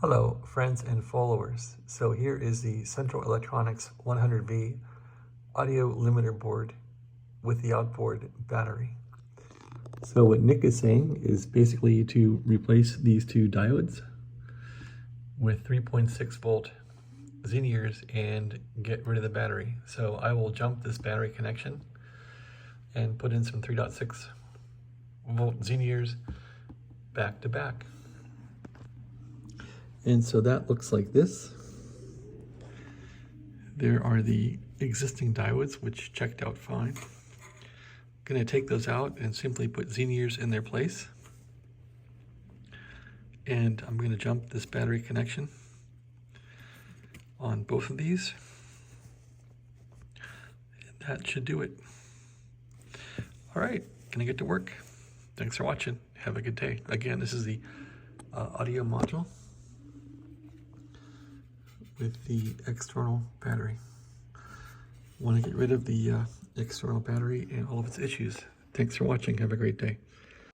Hello, friends and followers. So here is the Central Electronics 100V audio limiter board with the outboard battery. So what Nick is saying is basically to replace these two diodes with 3.6 volt Xeniers and get rid of the battery. So I will jump this battery connection and put in some 3.6 volt Xeniers back to back. And so that looks like this. There are the existing diodes, which checked out fine. I'm going to take those out and simply put Xeniers in their place. And I'm going to jump this battery connection on both of these. And that should do it. All right, going to get to work. Thanks for watching. Have a good day. Again, this is the audio module with the external battery. Want to get rid of the external battery and all of its issues. Thanks for watching. Have a great day.